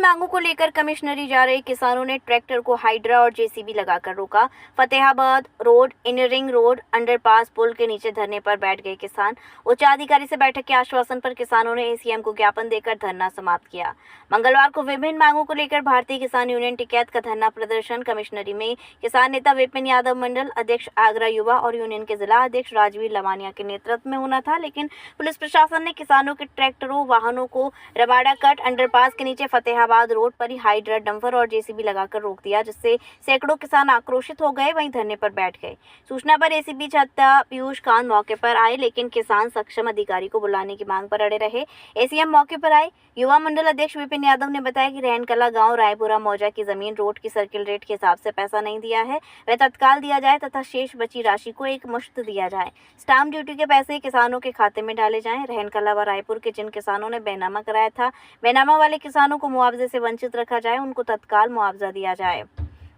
मांगों को लेकर कमिश्नरी जा रहे किसानों ने ट्रैक्टर को हाइड्रा और जेसीबी लगाकर रोका। Fatehabad road, inner ring road, underpass पुल के नीचे धरने पर बैठ गए किसान। उच्चाधिकारी से बैठक के आश्वासन पर किसानों ने एसीएम को ज्ञापन देकर धरना समाप्त किया। मंगलवार को विभिन्न मांगों को लेकर भारतीय किसान यूनियन टिकैत का धरना प्रदर्शन कमिश्नरी में किसान नेता विपिन यादव, मंडल अध्यक्ष आगरा युवा और यूनियन के जिला अध्यक्ष राजवीर लवानिया के नेतृत्व में होना था, लेकिन पुलिस प्रशासन ने किसानों के ट्रैक्टरों वाहनों को रबाड़ा कट अंडरपास के नीचे फतेहाबाद रोड पर ही हाइड्रा, डंपर और जेसीबी लगाकर रोक दिया, जिससे सैकड़ों किसान आक्रोशित हो गए, वहीं धरने पर बैठ गए। सूचना पर एसीपी छत्ता पीयूष खान मौके पर आए, लेकिन किसान सक्षम अधिकारी को बुलाने की मांग पर अड़े रहे। एसीएम मौके पर आए। युवा मंडल अध्यक्ष विपिन यादव ने बताया कि रहनकला गांव रायपुरा मौजा की जमीन रोड की सर्किल रेट के हिसाब से पैसा नहीं दिया है, वह तत्काल दिया जाए तथा शेष बची राशि को एक मुश्त दिया जाए। स्टाम्प ड्यूटी के पैसे किसानों के खाते में डाले जाएं। रहनकला व रायपुर के जिन किसानों ने बैनामा कराया था, बैनामा वाले किसानों को मुआवजे से वंचित रखा जाए, उनको तत्काल मुआवजा दिया जाए।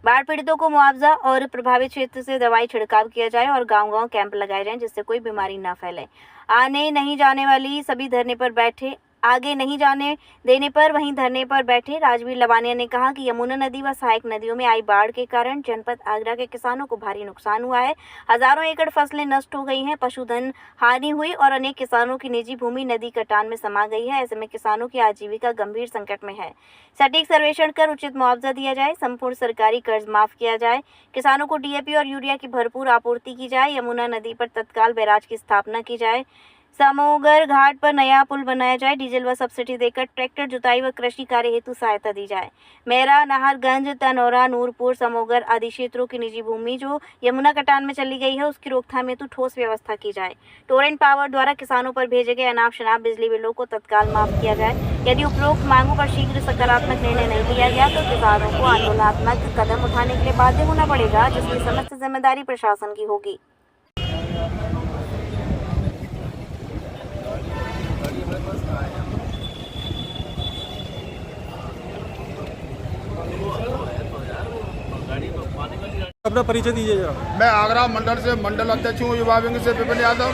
बाढ़ पीड़ितों को मुआवजा और प्रभावित क्षेत्र से दवाई छिड़काव किया जाए और गांव-गांव कैंप लगाए जाएं, जिससे कोई बीमारी न फैले। आने नहीं जाने वाली सभी धरने पर बैठे, आगे नहीं जाने देने पर वहीं धरने पर बैठे। राजवीर लवानिया ने कहा कि यमुना नदी व सहायक नदियों में आई बाढ़ के कारण जनपद आगरा के किसानों को भारी नुकसान हुआ है। हजारों एकड़ फसलें नष्ट हो गई हैं, पशुधन हानि हुई और अनेक किसानों की निजी भूमि नदी कटान में समा गई है। ऐसे में किसानों की आजीविका गंभीर संकट में है। सटीक सर्वेक्षण कर उचित मुआवजा दिया जाए, संपूर्ण सरकारी कर्ज माफ किया जाए, किसानों को डीएपी और यूरिया की भरपूर आपूर्ति की जाए, यमुना नदी पर तत्काल बैराज की स्थापना की जाए, समोगर घाट पर नया पुल बनाया जाए, डीजल व सब्सिडी देकर ट्रैक्टर जुताई व कृषि कार्य हेतु सहायता दी जाए। मेरा, नाहरगंज, तनौरा, नूरपुर, समोगर आदि क्षेत्रों की निजी भूमि जो यमुना कटान में चली गई है, उसकी रोकथाम हेतु ठोस व्यवस्था की जाए। टोरेंट पावर द्वारा किसानों पर भेजे गए अनाप शनाप बिजली बिलों को तत्काल माफ किया जाए। यदि उपरोक्त मांगों पर शीघ्र सकारात्मक निर्णय नहीं लिया गया तो किसानों को आंदोलनात्मक कदम उठाने के लिए बाध्य होना पड़ेगा, जिसकी समस्त जिम्मेदारी प्रशासन की होगी। अपना परिचय दीजिए जरा। मैं आगरा मंडल से मंडल अध्यक्ष हूँ, युवा विंग से विपिन यादव।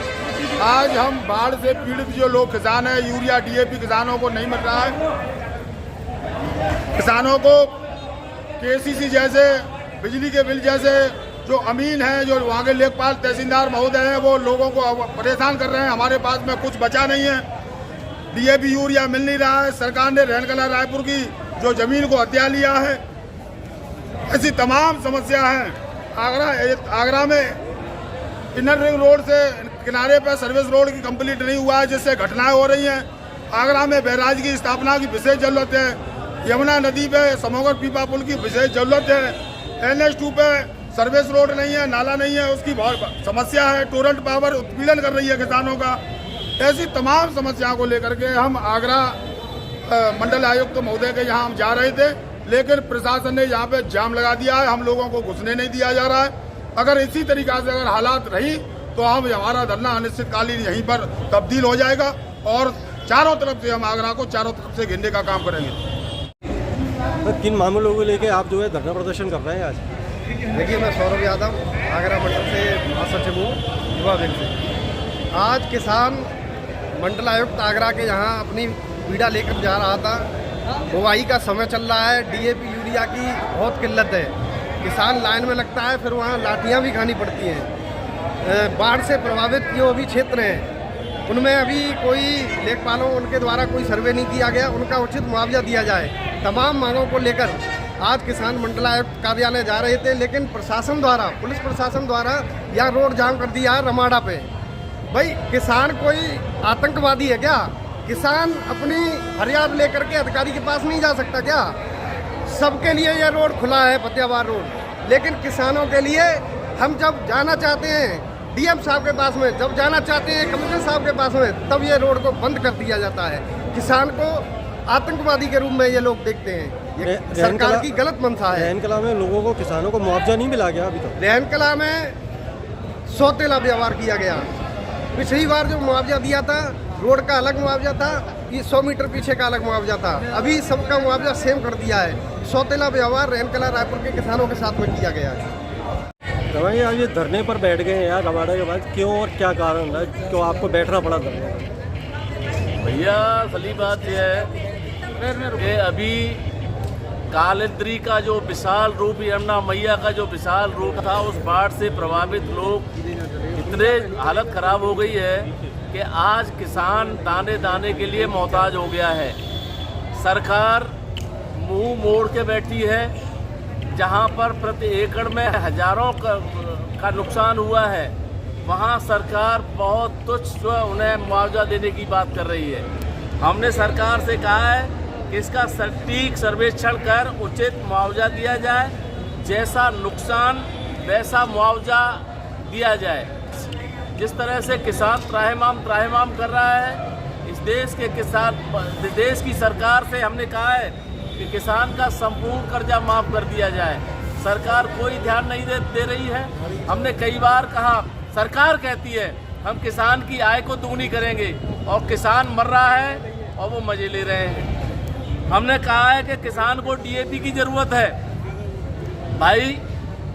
आज हम बाढ़ से पीड़ित जो लोग किसान हैं, यूरिया डीएपी किसानों को नहीं मिल रहा है। किसानों को केसीसी जैसे बिजली के बिल जैसे जो अमीन हैं, जो वहाँ के लेखपाल तहसीलदार महोदय हैं, वो लोगों को परेशान कर रहे हैं। हमारे पास में कुछ बचा नहीं है, डीएपी यूरिया मिल नहीं रहा है। सरकार ने रहनकला रायपुर की जो जमीन को हत्या लिया है। ऐसी तमाम समस्या हैं। आगरा में इनर रिंग रोड से किनारे पर सर्विस रोड की कंप्लीट नहीं हुआ है, जिससे घटनाएं हो रही हैं। आगरा में बैराज की स्थापना की विशेष जरूरत है। यमुना नदी पे समोगर पीपा पुल की विशेष जरूरत है। NH2 पे सर्विस रोड नहीं है, नाला नहीं है, उसकी बहुत समस्या है। टोरेंट पावर उत्पीड़न कर रही है किसानों का। ऐसी तमाम समस्याओं को लेकर के हम आगरा मंडल आयुक्त महोदय के यहाँ हम जा रहे थे, लेकिन प्रशासन ने यहाँ पे जाम लगा दिया है। हम लोगों को घुसने नहीं दिया जा रहा है। अगर इसी तरीका से अगर हालात रही तो हमारा धरना अनिश्चितकालीन यहीं पर तब्दील हो जाएगा और चारों तरफ से हम आगरा को चारों तरफ से घेरने का काम करेंगे। तो किन मामलों को लेके आप जो है धरना प्रदर्शन कर रहे हैं आज? देखिए, मैं सौरभ यादव आगरा मंडल से महासचिव हूँ, युवा विंग से। आज किसान मंडल आयुक्त आगरा के यहाँ अपनी पीड़ा लेकर जा रहा था। बुआई का समय चल रहा है, डीएपी यूरिया की बहुत किल्लत है। किसान लाइन में लगता है, फिर वहाँ लाठियाँ भी खानी पड़ती हैं। बाढ़ से प्रभावित जो अभी क्षेत्र हैं, उनमें अभी कोई लेखपालों उनके द्वारा कोई सर्वे नहीं किया गया, उनका उचित मुआवजा दिया जाए। तमाम मांगों को लेकर आज किसान मंडलायुक्त कार्यालय जा रहे थे, लेकिन प्रशासन द्वारा, पुलिस प्रशासन द्वारा यहाँ रोड जाम कर दिया है रमाड़ा पे। भाई, किसान कोई आतंकवादी है क्या? किसान अपनी फरियाद लेकर के अधिकारी के पास नहीं जा सकता क्या? सबके लिए यह रोड खुला है, फतेहाबाद रोड, लेकिन किसानों के लिए हम जब जाना चाहते हैं डीएम साहब के पास में, जब जाना चाहते हैं कमिश्नर साहब के पास में, तब ये रोड को बंद कर दिया जाता है। किसान को आतंकवादी के रूप में ये लोग देखते हैं। ये सरकार की गलत मंशा है। रहनकला में लोगों को, किसानों को मुआवजा नहीं मिला गया अभी तक। रहनकला में सौतेला व्यवहार किया गया। पिछली बार जो मुआवजा दिया था, रोड का अलग मुआवजा था, ये 100 मीटर पीछे का अलग मुआवजा था। अभी सबका मुआवजा सेम कर दिया है। सौतेला व्यवहार रहनकला रायपुर के किसानों के साथ में किया गया है। तो भाई, आज ये धरने पर बैठ गए हैं यार रबाड़ा के बाद, क्यों और क्या कारण है, क्यों आपको बैठना पड़ा धरने पर? भैया, असली बात यह है कि अभी कालिंदी का जो विशाल रूप, यमुना मैया का जो विशाल रूप था, उस बाढ़ से प्रभावित लोग इतने हालत खराब हो गई है कि आज किसान दाने दाने के लिए मोहताज हो गया है। सरकार मुंह मोड़ के बैठी है। जहां पर प्रति एकड़ में हजारों का नुकसान हुआ है, वहां सरकार बहुत तुच्छ उन्हें मुआवजा देने की बात कर रही है। हमने सरकार से कहा है कि इसका सटीक सर्वेक्षण कर उचित मुआवजा दिया जाए, जैसा नुकसान वैसा मुआवजा दिया जाए। जिस तरह से किसान त्राहिमाम कर रहा है, इस देश की सरकार से हमने कहा है कि किसान का संपूर्ण कर्जा माफ कर दिया जाए। सरकार कोई ध्यान नहीं दे रही है। हमने कई बार कहा, सरकार कहती है हम किसान की आय को दुगनी करेंगे, और किसान मर रहा है और वो मजे ले रहे हैं। हमने कहा है कि किसान को डीएपी की जरूरत है। भाई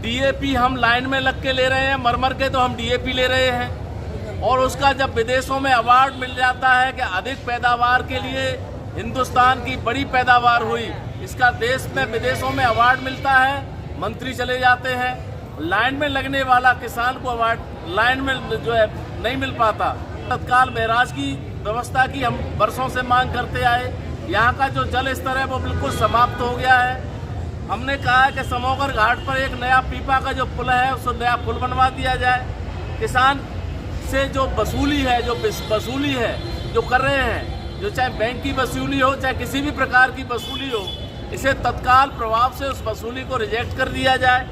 डीएपी हम लाइन में लग के ले रहे हैं, मर के तो हम डीएपी ले रहे हैं, और उसका जब विदेशों में अवार्ड मिल जाता है कि अधिक पैदावार के लिए हिंदुस्तान की बड़ी पैदावार हुई, इसका देश में विदेशों में अवार्ड मिलता है, मंत्री चले जाते हैं। लाइन में लगने वाला किसान को अवार्ड लाइन में जो है नहीं मिल पाता। तत्काल बैराज की व्यवस्था की हम वर्षों से मांग करते आए। यहाँ का जो जल स्तर है वो बिल्कुल समाप्त हो गया है। हमने कहा है कि समोगर घाट पर एक नया पीपा का जो पुल है, उसको नया पुल बनवा दिया जाए। किसान से जो वसूली है जो कर रहे हैं, जो चाहे बैंक की वसूली हो, चाहे किसी भी प्रकार की वसूली हो, इसे तत्काल प्रभाव से उस वसूली को रिजेक्ट कर दिया जाए।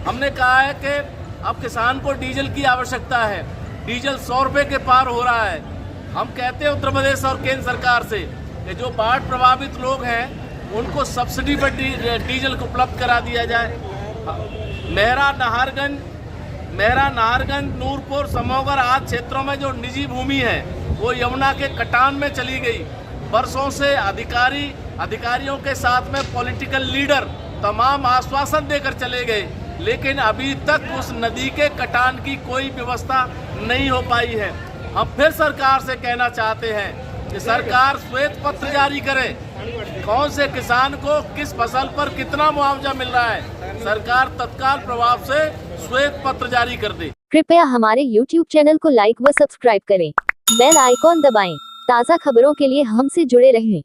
हमने कहा है कि अब किसान को डीजल की आवश्यकता है। डीजल 100 रुपये के पार हो रहा है। हम कहते हैं उत्तर प्रदेश और केंद्र सरकार से कि जो बाढ़ प्रभावित लोग हैं उनको सब्सिडी पर डीजल को उपलब्ध करा दिया जाए। मेहरा नाहरगंज, नूरपुर, समोगर आदि क्षेत्रों में जो निजी भूमि है वो यमुना के कटान में चली गई। वर्षों से अधिकारियों के साथ में पॉलिटिकल लीडर तमाम आश्वासन देकर चले गए, लेकिन अभी तक उस नदी के कटान की कोई व्यवस्था नहीं हो पाई है। हम फिर सरकार से कहना चाहते हैं कि सरकार श्वेत पत्र जारी करे, कौन से किसान को किस फसल पर कितना मुआवजा मिल रहा है। सरकार तत्काल प्रभाव से श्वेत पत्र जारी कर दे। कृपया हमारे YouTube चैनल को लाइक व सब्सक्राइब करें। बेल आइकॉन दबाएं। ताज़ा खबरों के लिए हमसे जुड़े रहें।